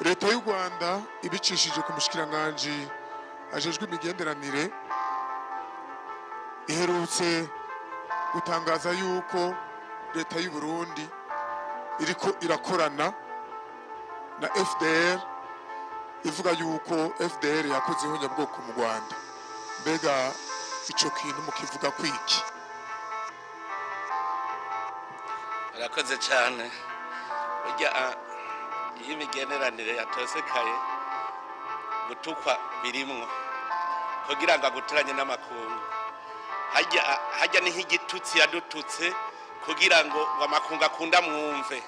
leta y'u Rwanda ibicishije ku mushikiranganje ajejwe imigenderanire iherutse gutangaza yuko leta y'u Burundi iriko irakorana na FDR ivuga yuko FDR yakoze ihonyabwoko mu Rwanda. Mbega ico kintu mukivuga kwiki? Arakoze cyane. Burya y'imigeneranire yatosekaye gutukwa birimwo kugira ngo aguturanye n'amakungu. Hajya ni higitutsi yadututse kugira ngo amakungu akunda mwumve.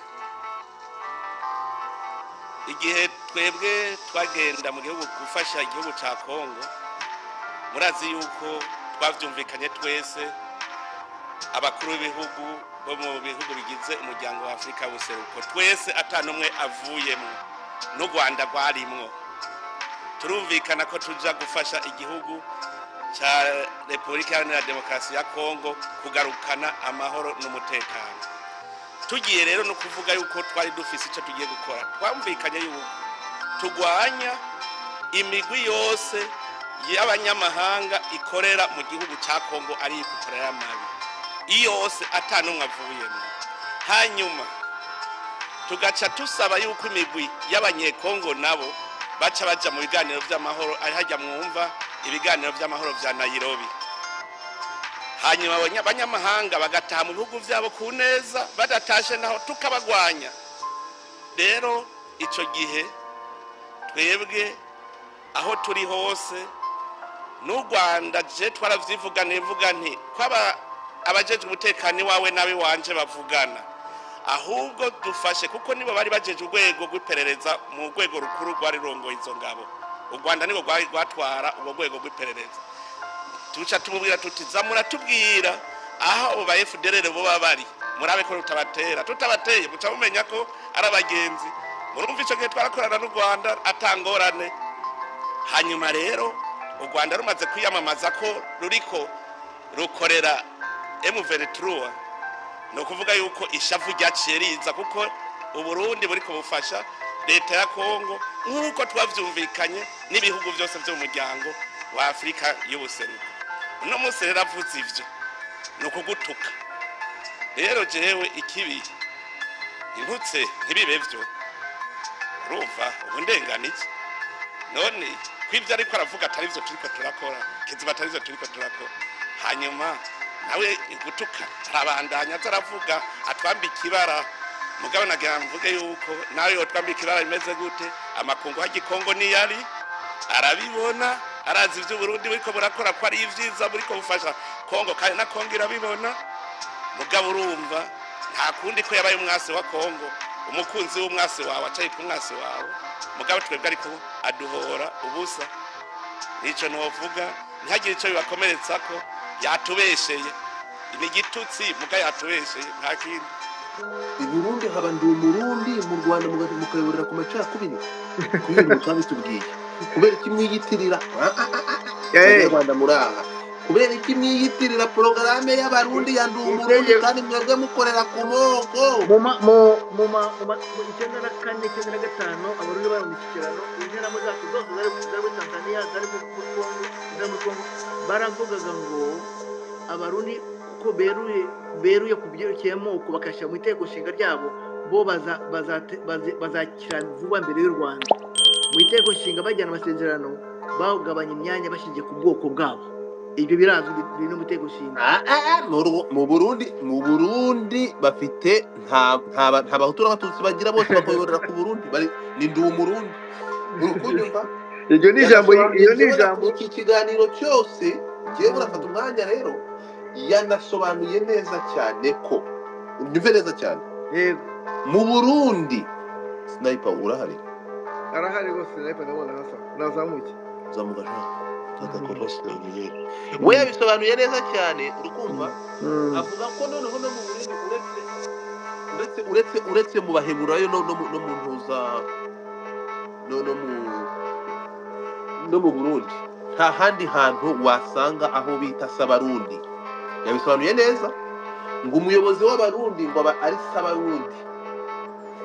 Igihe twebwe twagenda mu gihugu gufasha igihugu ca Kongo, murazi yuko twavyumvikanye twese abakuru b'ibihugu bo mu bihugu bigize umuryango wa Afrika w'useruko, twese atanumwe avuyemo n'u Rwanda rwarimwo. Turumvikana ko tuja gufasha igihugu cha Republika Iharanira Demokarasi ya Kongo kugarukana amahoro n'umutekano. Tugiye rero no kuvuga yuko twari dufise ico tugiye gukora, twamvikanye yuko tugwanya imigwi yose y'abanyamahanga ikorera mu gihugu ca Kongo ari ikukorera amabi iyose atanumwe avuyemo. Hanyuma tugaca tusaba yuko imigwi y'abanyekongo nabo baca baja mu biganiro vy'amahoro ari hajya mwumva ibiganiro vy'amahoro vya Nairobi. Hanyuma abanyamahanga bagataha mu bihugu vyabo ku neza, badatashe naho tukabagwanya. Rero ico gihe twebwe aho turi hose n'u Rwanda je twaravyivuganiye mvuga nti kwaba abajeje umutekano wawe nawe wanje bavugana, ahubwo dufashe kuko nibo bari bajeje urwego rw'iperereza mu rwego rukuru rwari rongoye izo ngabo. U Rwanda niko rwatwara ubwo rwego rw'iperereza. Tuca tumubwira tuti zamura tubwira aho abo ba FDR bo babari murabe ko tutabatera, tutabateye muca mumenya ko ari abagenzi. Murumva ico gihe twarakorana n'u Rwanda atangorane. Hanyuma rero u Rwanda rumaze kwiyamamaza ko ruriko rukorera M23, no kuvuga yuko ishavu ryaciye riza kuko u Burundi buriko bufasha leta ya Kongo nk'uko twavyumvikanye n'ibihugu byose byo mu muryango wa Afrika y'ubuseruko. Uno munsi rero avuze ivyo no kugutuka. Rero jewe ikibi intutse ntibibe vyo urumva ubundenganije none kwivyo ariko aravuga atari vyo turiko turakora, kiziba atari vyo turiko turakora. Hanyuma nawe gutuka arabandanya zaravuga atwambika ibara. Mugabo nagira mvuge yuko nawe yotwambika ibara bimeze gute, amakungu hagikongo ni yari arabibona, arazi ivyo Burundi buriko burakora ko ari ivyiza buriko bufasha Kongo, kandi na Kongo irabibona. Mugabo urumva nta kundi ko yabaye umwase wa Kongo, umukunzi w'umwase wawe acaye ku mwase wawe. Mugabo twebwe ariko aduhora ubusa. Nico novuga ntihagire ico bibakomeretsa ko yatubesheye imigitutsi muga yatubesheye nta kindi. I Burundi haba ndi umurundi, mu Rwanda mukayoborera ku macakubiri kubera mukabitubwiye. Kubera kimwiyitirira Rwanda muraha, kubera kimwiyitirira porogaramu y'abarundi ya ndi umurundi kandi mwebwe mukorera ku moko. mu 1994-1995 abarundi bari mu mishyikirano, interahamwe zacu zose zari muri Tanzania, zari muri Kongo, baravugaga ngo abarundi ko beruye ku byerekeye amoko bakashyira mu iteko nshinga ryabo bo bazakira vuba mbere y'u Rwanda. Mu iteko nshinga bajyana amasezerano bagabanya imyanya bashingiye ku bwoko bwabo. Ibyo birazwi biri no mu iteko nshinga. Mu Burundi bafite nta bahutu n'abatutsi bagira, bose bakoyorera ku Burundi bari ni ndi umurundi. Urukunyumva iryo ni ijambo iki kiganiro cyose giye burafata umwanya rero yanasobanuye neza cyane ko unyumve neza cyane. Yego mu Burundi sniper urahari, arahari rwose sniper ndabona hasa nazamuke zamuka tata ko bose we yabisobanuye neza cyane. Urukumva avuga ko noneho no mu Burundi uretse mu baheburayo no mu ntuza no mu Burundi nta handi hantu wasanga aho bita Sabarundi. Yabisobanuye neza ngo umuyobozi w'abarundi ngo aba ari Sabarundi,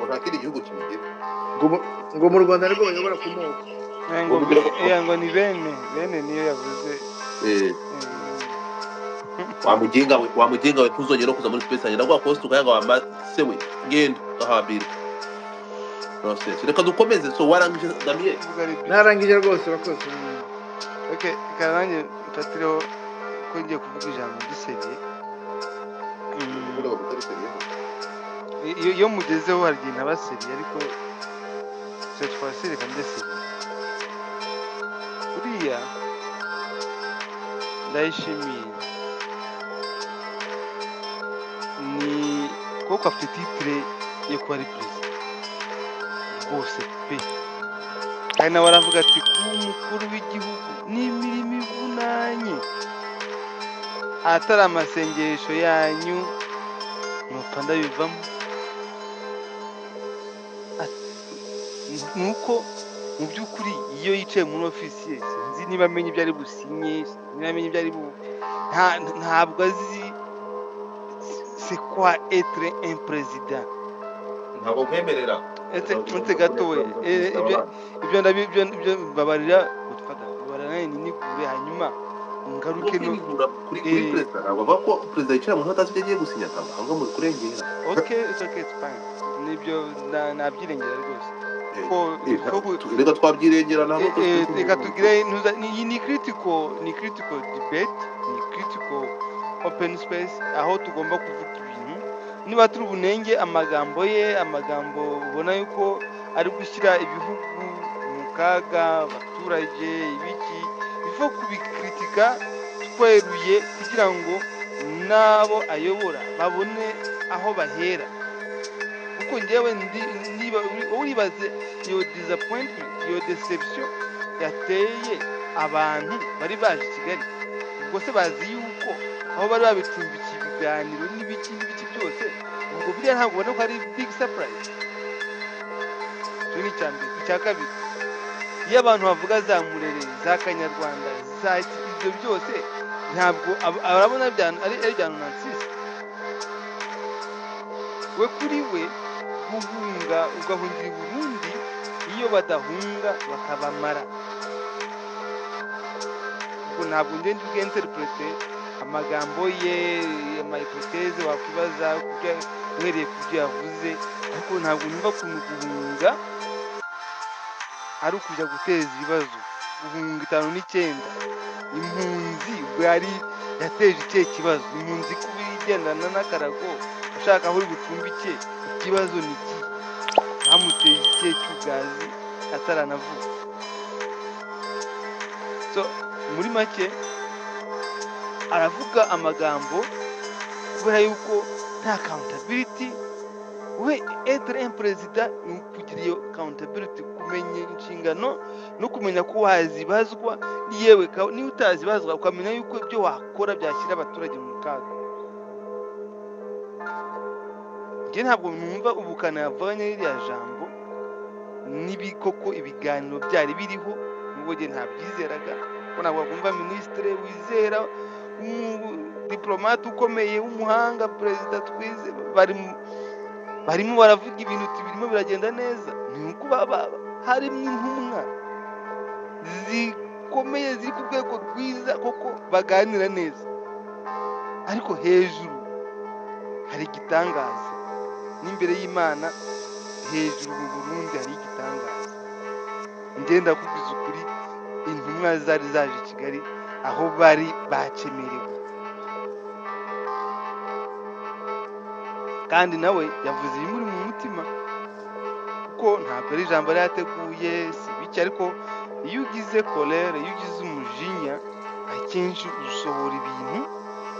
nta kindi gihugu kibigira ngo mu Rwanda nibwo bayobora ku moko ngo ni bene niyo yavuze wamugenga we ntuzongere no kuza muri space yanjye ndaguha post ukayanga wamase we genda gahabira process reka dukomeze so warangije Damien narangije rwose bakoze okay karange tatiro ko ngiye kuvuga ijambo gisebye iyo mugezeho hari igihe ntabasebye ariko cette fois-ci reka ndesebye buriya ndayishimiye ni koko afite titre yo kuba ari perezida rwose pe kandi nawe aravuga ati kuba umukuru w'igihugu n'imirimo ivunanye atari amasengesho yanyu nupfa ndabivamo nuko mu by'ukuri iyo yicaye muri ofisiye sinzi niba amenye ibyo ari businye niba amenye ibyo ari ntabwo azi c'est quoi être un président ntabwo nkwemerera etse gatowe ibyo babarira ninigure hanyuma ngaruke no kuri perezida bavuga ko perezida yicara mu ntata agiye gusinya ahubwo muri kurengera okay it's fine nibyo nabyirengera rwose reka twabyirengera nabo reka tugire ni critical debate ni critical open space aho tugomba kuvuga ibintu niba turi bunenge amagambo ubona yuko ari gushyira ibihugu mu kaga abaturage ibiki bifo kubikritika tweruye kugira ngo nabo ayobora babone aho bahera kuko njyewe niba uribaze iyo disappointment iyo deception yateye abantu bari baje Kigali ubwo se bazi yuko aho bari babicumbikiye ibiganiro n'ibiki byose ubwo biriya ntabwo ubona ko ari big surprise ni cyane icya kabiri iyo abantu bavuga za murere za Kanyarwanda za ibyo byose ntabwo arabona ari bya nonsense we kuri we guhunga ugahungira i Burundi iyo badahunga bakabamara ubwo ntabwo ngende ubw'interprete amagambo ye amahypothèse wakwibaza uhereye ku byo yavuze ariko ntabwo numva ukuntu guhunga ari ukujya guteza ibibazo guhunga 59 impunzi ubwo yari yateje ikihe kibazo impunzi kuba igendana n'akarago ushaka aho uri bucumbike ikibazo ni iki hamuteye ikihe cy'ugazi ataranavuga so muri make aravuga amagambo kubera yuko nta accountability we être un président ni ukugira iyo accountability kumenya inshingano no kumenya ko wazibazwa yewe ni utazibazwa ukamenya yuko ibyo wakora byashyira abaturage mu kaga nge ntabwo numva ubukana yavanye iriya jambo n'ibikoko ibiganiro byari biriho nubwo nge ntabyizeraga ko ntabwo kumva ministre wizera diplomate ukomeye w'umuhanga perezida twize barimo baravuga ibintu birimo biragenda neza ni uko harimo intumwa zikomeye ziri ku rwego rwiza koko baganira neza ariko hejuru hari igitangaza n'imbere y'Imana hejuru mu Burundi hari igitangaza ngenda kuvuga ukuri intumwa zari zaje Kigali aho bari bakemerewe kandi nawe yavuze ibimuri mu mutima kuko ntabwo ari ijambo ryateguye si biki ariko iyo ugize colère iyo ugize umujinya akenshi usohora ibintu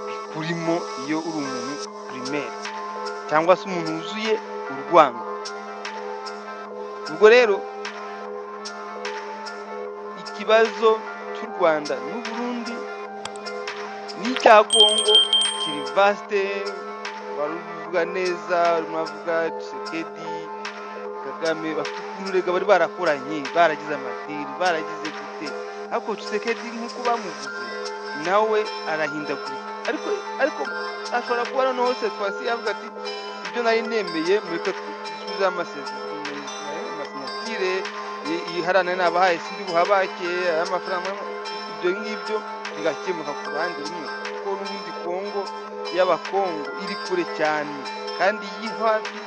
bikurimo iyo uri umuntu primaire cyangwa se umuntu wuzuye urwango ubwo rero ikibazo cy'u Rwanda n'u Burundi n'icya Kongo kiri vaste baruvuga neza runavuga Tshisekedi Kagame bafite ukuntu bari barakoranye baragize amadiri baragize gute ariko Tshisekedi nk'uko bamuvuze nawe arahindagurika ariko ashobora kuba noneho cette fois-ci yavuga ati ibyo nari nemeye mureke bashyizeho amasinyatire iharana n'abahaye sindi buhabake amafaranga ibyo ngibyo bigakemuka ku ruhande rumwe kuko n'ubundi Kongo y'abakongo iri kure cyane kandi hafi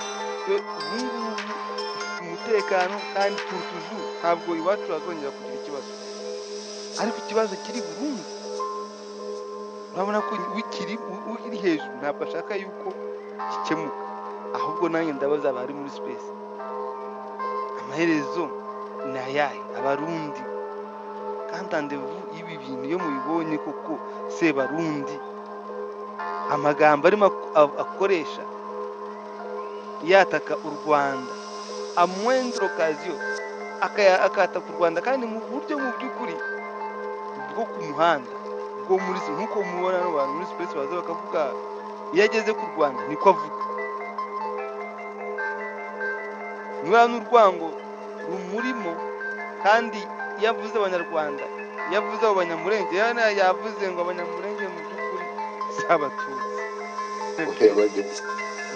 ubungubu umutekano kandi tutuju ntabwo iwacu bazongera kugira ikibazo ariko ikibazo kiri Burundi urabona ko uri hejuru ntabwo ashaka yuko gikemuka ahubwo nanjye ndabaza abari muri space amaherezo ni ayahe abarundi kantandevu ibi bintu iyo mubibonye koko se barundi amagambo arimo akoresha yataka u Rwanda amwendro kaziyo akataka u Rwanda kandi mu buryo mu by'ukuri bwo ku muhanda bwo muri nkuko mubona n'abantu muri space baza bakavuga iyo ageze ku Rwanda niko avuga niba n'urwango rumurimo kandi yavuze abanyarwanda yavuze abo banyamurenge yavuze ngo abanyamurenge mu by'ukuri s'abatutsi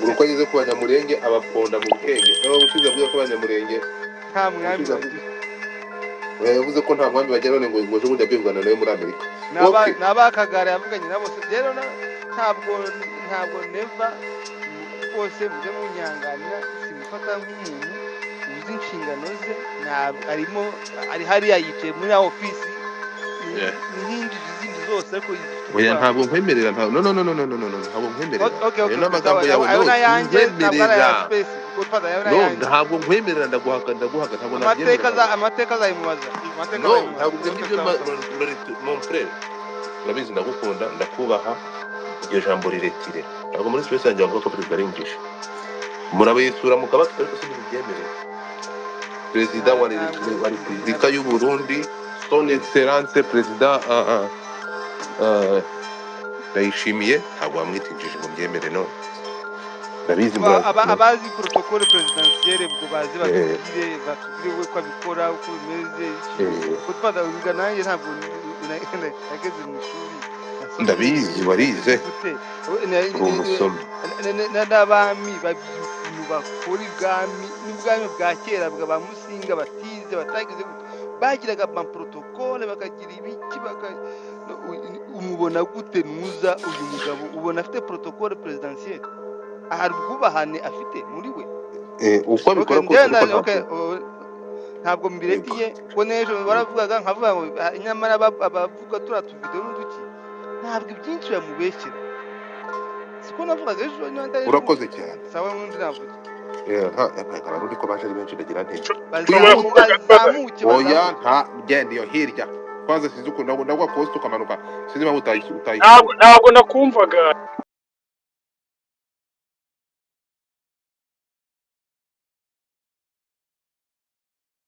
uko ageze ku banyamurenge abaponda mu bwenge aho ushize avuga ko abanyamurenge nta mwami bagira yavuze ko nta mwami bagira none ngo ejo bundi abyivugana nawe muri Amerika n'abakagara yavuganye nabo rero ntabwo neva bose mujye munyanganira simufata nk'umuntu uzi inshingano ze arimo ari hariya yicaye muri ofisi n'inkingi zindi zose ariko oya ntabwo nkwemerera ntabwo no ntabwo nkwemerera okay n'amagambo yawe ntabwo nkwemerera ndaguhaga ntabwo nabyemera amateka azayimubaza ntabwo ngibyo mon frère urabizi ndagukunda ndakubaha iryo jambo riretire ntabwo muri space yanjye bavuga ko perezida ari injiji murabisura mukabaka ariko si byemerera perezida wa Repubulika y'u Burundi son excellence perezida Ndayishimiye ntabwo wamwita injiji mu byemere no ndabizi abazi protocole presidentielle ubwo bazi batubwire uko abikora uko bimeze kuko twadavuga nanjye ntabwo nageze mu ishuri ndabizi warize umusomyi n'abami bakora n'ubwami bwa kera bwa Musinga batize batagize bagiraga amaprotokole bakagira ibiki umubona gute nuza uyu mugabo ubona afite protocole presidentielle ahari ubwubahane afite muri we uko abikora kose ntabwo mbiretiye ko n'ejo baravugaga nkavuga ngo nyamara abavuga turatuvideho n'uduki ntabwo ibyinshi bamubeshyera siko navugaga ejo urakoze cyane sawa n'undi navuga abarundi ko baje ari benshi ndagira ntege bazamuke oya nta genda iyo hirya kwanza sinzi ukuntu ndagwa post ukamanuka sinzi mpamvu utayi ntabwo nakumvaga